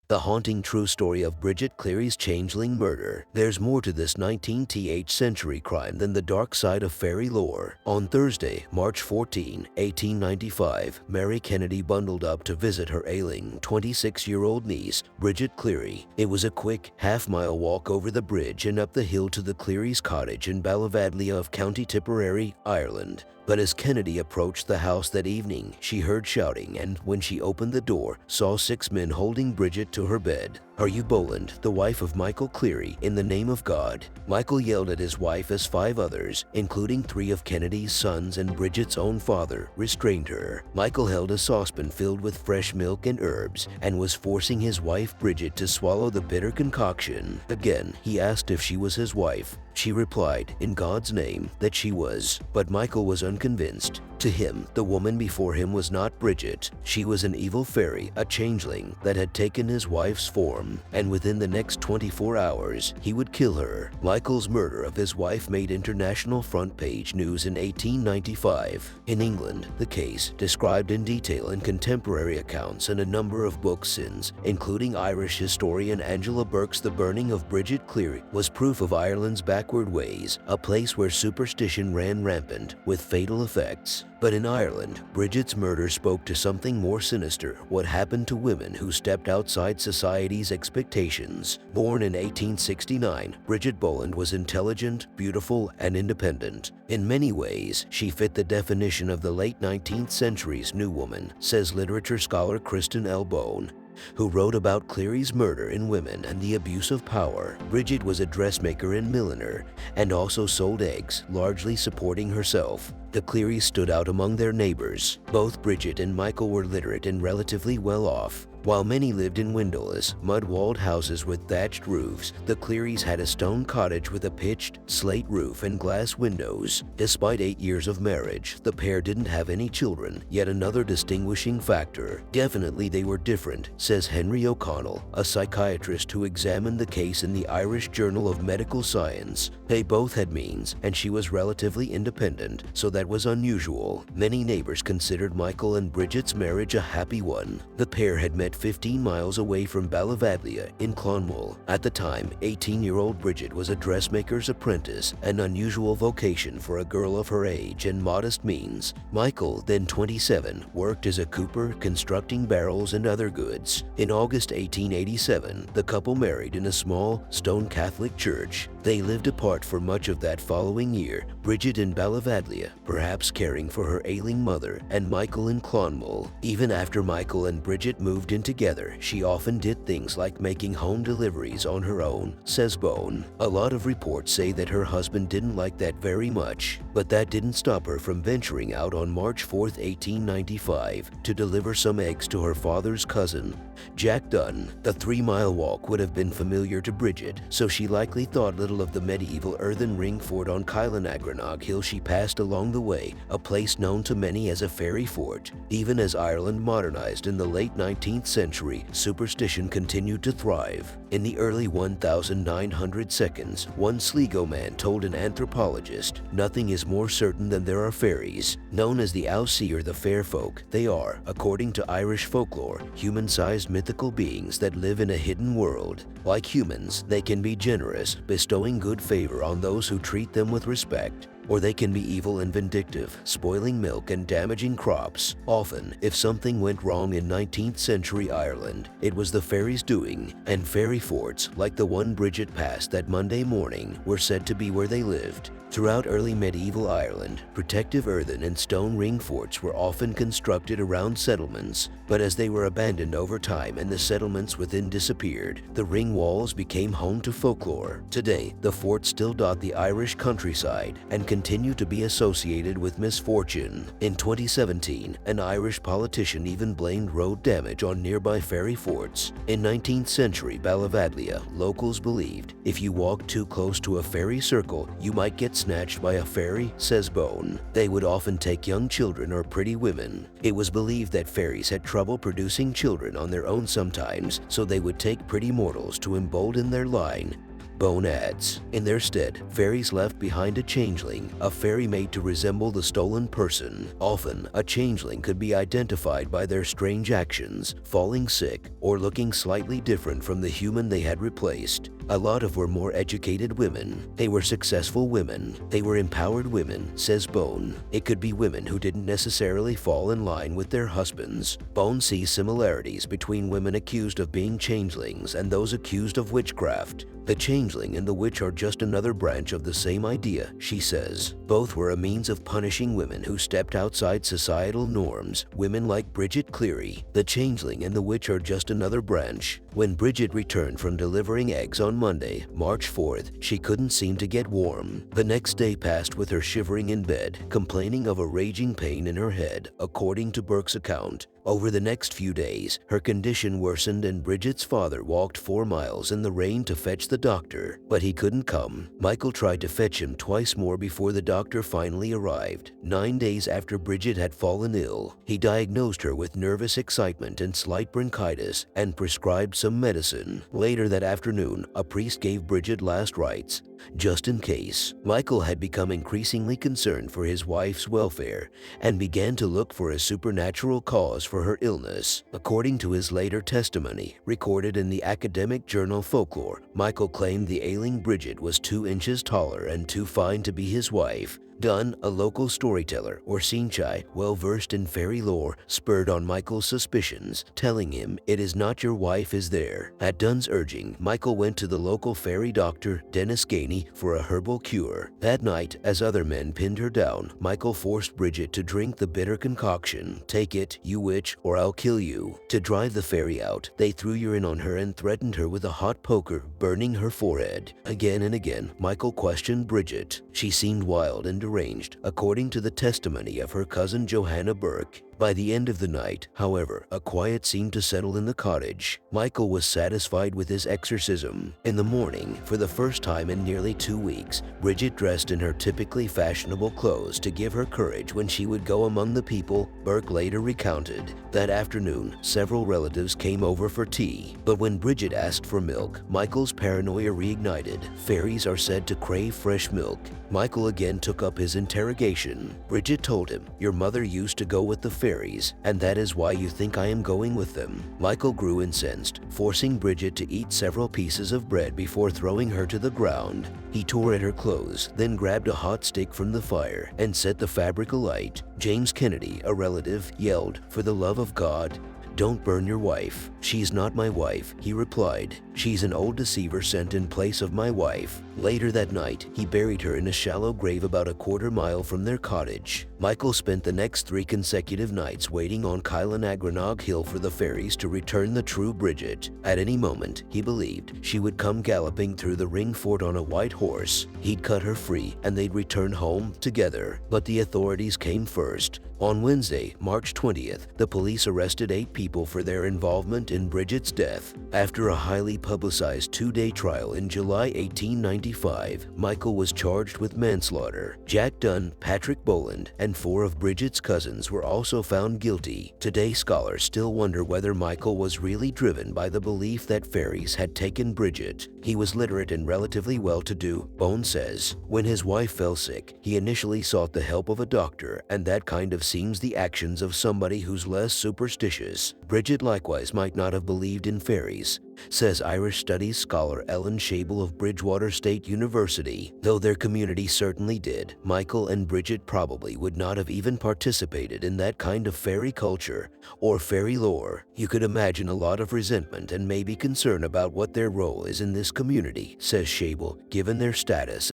The haunting true story of Bridget Cleary's Changeling murder. There's more to this 19th century crime than the dark side of fairy lore. On Thursday, March 14, 1895, Mary Kennedy bundled up to visit her ailing 26-year-old niece, Bridget Cleary. It was a quick, half-mile walk over the bridge and up the hill to the Cleary's cottage in Ballyvadlea of County Tipperary, Ireland. But as Kennedy approached the house that evening, she heard shouting and, when she opened the door, saw 6 men holding Bridget to her bed. "Are you Boland, the wife of Michael Cleary, in the name of God?" Michael yelled at his wife as 5 others, including 3 of Kennedy's sons and Bridget's own father, restrained her. Michael held a saucepan filled with fresh milk and herbs and was forcing his wife Bridget to swallow the bitter concoction. Again, he asked if she was his wife. She replied, in God's name, that she was, but Michael was unconvinced. To him, the woman before him was not Bridget. She was an evil fairy, a changeling, that had taken his wife's form, and within the next 24 hours, he would kill her. Michael's murder of his wife made international front-page news in 1895. In England, the case, described in detail in contemporary accounts and a number of books since, including Irish historian Angela Burke's The Burning of Bridget Cleary, was proof of Ireland's backward ways, a place where superstition ran rampant, with fatal effects. But in Ireland, Bridget's murder spoke to something more sinister: what happened to women who stepped outside society's expectations. Born in 1869, Bridget Boland was intelligent, beautiful, and independent. In many ways, she fit the definition of the late 19th century's New Woman, says literature scholar Kristen L. Bone, who wrote about Cleary's murder in Women and the Abuse of Power. Bridget was a dressmaker and milliner, and also sold eggs, largely supporting herself. The Clearys stood out among their neighbors. Both Bridget and Michael were literate and relatively well off. While many lived in windowless, mud-walled houses with thatched roofs, the Clearys had a stone cottage with a pitched, slate roof and glass windows. Despite 8 years of marriage, the pair didn't have any children, yet another distinguishing factor. Definitely they were different, says Henry O'Connell, a psychiatrist who examined the case in the Irish Journal of Medical Science. They both had means, and she was relatively independent, so that was unusual. Many neighbors considered Michael and Bridget's marriage a happy one. The pair had met 15 miles away from Ballyvadlea in Clonmel. At the time, 18-year-old Bridget was a dressmaker's apprentice, an unusual vocation for a girl of her age and modest means. Michael, then 27, worked as a cooper, constructing barrels and other goods. In August 1887, the couple married in a small, stone Catholic church. They lived apart for much of that following year, Bridget in Ballyvadlea, perhaps caring for her ailing mother, and Michael in Clonmel. Even after Michael and Bridget moved in together, she often did things like making home deliveries on her own, says Bone. A lot of reports say that her husband didn't like that very much, but that didn't stop her from venturing out on March 4, 1895, to deliver some eggs to her father's cousin, Jack Dunn. The 3-mile walk would have been familiar to Bridget, so she likely thought little of the medieval earthen ring fort on Kylanagrannog Hill she passed along the way, a place known to many as a fairy fort. Even as Ireland modernized in the late 19th century, superstition continued to thrive. In the early 1900s, one Sligo man told an anthropologist, "Nothing is more certain than there are fairies." Known as the Owsea or the Fair Folk, they are, according to Irish folklore, human-sized mythical beings that live in a hidden world. Like humans, they can be generous, bestowing good favor on those who treat them with respect. Or they can be evil and vindictive, spoiling milk and damaging crops. Often, if something went wrong in 19th century Ireland, it was the fairies' doing, and fairy forts, like the one Bridget passed that Monday morning, were said to be where they lived. Throughout early medieval Ireland, protective earthen and stone ring forts were often constructed around settlements, but as they were abandoned over time and the settlements within disappeared, the ring walls became home to folklore. Today, the forts still dot the Irish countryside and continue to be associated with misfortune. In 2017, an Irish politician even blamed road damage on nearby fairy forts. In 19th century Ballyvadlea, locals believed if you walked too close to a fairy circle, you might get snatched by a fairy, says Bone. They would often take young children or pretty women. It was believed that fairies had trouble producing children on their own sometimes, so they would take pretty mortals to embolden their line. Bone adds, in their stead, fairies left behind a changeling, a fairy made to resemble the stolen person. Often, a changeling could be identified by their strange actions, falling sick, or looking slightly different from the human they had replaced. A lot of were more educated women. They were successful women. They were empowered women, says Bone. It could be women who didn't necessarily fall in line with their husbands. Bone sees similarities between women accused of being changelings and those accused of witchcraft. The changeling and the witch are just another branch of the same idea, she says. Both were a means of punishing women who stepped outside societal norms, women like Bridget Cleary. The changeling and the witch are just another branch. When Bridget returned from delivering eggs on Monday, March 4th, she couldn't seem to get warm. The next day passed with her shivering in bed, complaining of a raging pain in her head, according to Burke's account. Over the next few days, her condition worsened and Bridget's father walked 4 miles in the rain to fetch the doctor, but he couldn't come. Michael tried to fetch him twice more before the doctor finally arrived. 9 days after Bridget had fallen ill, he diagnosed her with nervous excitement and slight bronchitis and prescribed some medicine. Later that afternoon, a priest gave Bridget last rites, just in case. Michael had become increasingly concerned for his wife's welfare and began to look for a supernatural cause for her illness. According to his later testimony, recorded in the academic journal Folklore, Michael claimed the ailing Bridget was 2 inches taller and too fine to be his wife. Dunn, a local storyteller or Sinchai well-versed in fairy lore, spurred on Michael's suspicions, telling him, "It is not your wife is there." At Dunn's urging, Michael went to the local fairy doctor, Dennis Gainey, for a herbal cure. That night, as other men pinned her down, Michael forced Bridget to drink the bitter concoction. "Take it, you witch, or I'll kill you." To drive the fairy out, they threw urine on her and threatened her with a hot poker, burning her forehead. Again and again, Michael questioned Bridget. She seemed wild and deranged, according to the testimony of her cousin Johanna Burke. By the end of the night, however, a quiet seemed to settle in the cottage. Michael was satisfied with his exorcism. In the morning, for the first time in nearly 2 weeks, Bridget dressed in her typically fashionable clothes to give her courage when she would go among the people, Burke later recounted. That afternoon, several relatives came over for tea. But when Bridget asked for milk, Michael's paranoia reignited. Fairies are said to crave fresh milk. Michael again took up his interrogation. Bridget told him, "Your mother used to go with the fairies, and that is why you think I am going with them." Michael grew incensed, forcing Bridget to eat several pieces of bread before throwing her to the ground. He tore at her clothes, then grabbed a hot stick from the fire and set the fabric alight. James Kennedy, a relative, yelled, "For the love of God, don't burn your wife." "She's not my wife," he replied. "She's an old deceiver sent in place of my wife." Later that night, he buried her in a shallow grave about a quarter-mile from their cottage. Michael spent the next 3 consecutive nights waiting on Kylanagrannog Hill for the fairies to return the true Bridget. At any moment, he believed, she would come galloping through the ring fort on a white horse. He'd cut her free and they'd return home together. But the authorities came first. On Wednesday, March 20th, the police arrested 8 people for their involvement in Bridget's death. After a highly publicized 2-day trial in July 1895, Michael was charged with manslaughter. Jack Dunn, Patrick Boland, and 4 of Bridget's cousins were also found guilty. Today, scholars still wonder whether Michael was really driven by the belief that fairies had taken Bridget. He was literate and relatively well-to-do, Bone says. When his wife fell sick, he initially sought the help of a doctor, and that kind of seems the actions of somebody who's less superstitious. Bridget likewise might not have believed in fairies, says Irish studies scholar Ellen Shable of Bridgewater State University. Though their community certainly did, Michael and Bridget probably would not have even participated in that kind of fairy culture or fairy lore. You could imagine a lot of resentment and maybe concern about what their role is in this community, says Shable, given their status